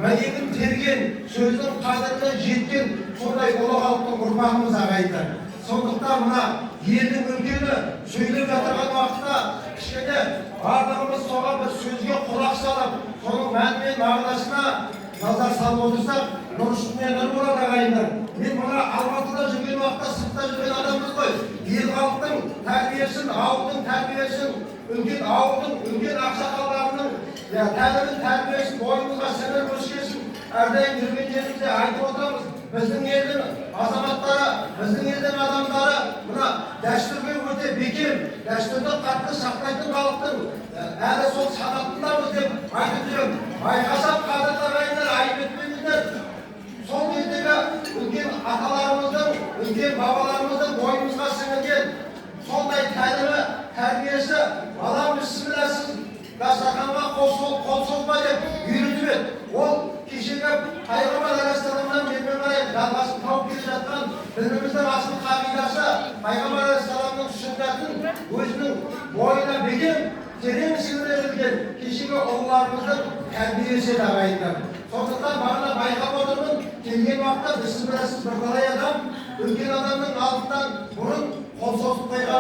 мәйегін терген, сөздің қадіріне жеткен сондай ұлы халықтың ұрпағымыз ағайындар. Сондықтан мына елдің үлкені сөйлеп жатырған уақытта кішкене барлығымыз соған бір сөзге құлақ салып, соның мәні мен мағынасына назар салып отырсақ, нұр үстіне нұр болады ағайындар. Мен мына Алматыда жүрген уақытта, сыртта жүрген адамбыз ғой. Ел халықтың тәрбиесін, ауылдың тәрбиесін, үлкен ауылдың, үлкен ақсақалдарының тәлімін тәрбиесін бойымызға сіңіріп өскесін әрдайым жүрген жерімізде айтып отырамыз. Біздің елдің азаматтары, біздің елдің адамдары мына дәстүрге өте бекем, дәстүрді қатты сақтайтын халықтың әлі сол санатындамыз деп айтып жүремін. Байқасақ қадірлі ағайындар, айып етпеңіздер. Сол кездегі үлкен аталарымыздың, үлкен бабаларымыздың бойымызға сіңірген сондай тәлімі, тәрбиесі, балам бісмілләсіз дастарханға қол созба деп үйретіп еді. Ол кешегі пайғамбар алейхиссаламнан бермен қарай жалғасын тауып келе жатқан дініміздің асыл қағидасы, пайғамбар алейхиссаламның сүннетін өзінің бойына бекем, терең сіңіре білген кешегі ұлыларымыздың тәрбиесі еді ағайындар. Сондықтан бағана байқап отырмын, келген уақытта бісмілләсіз бірталай адам үлкен адамның алдынан бұрын қол созып қойған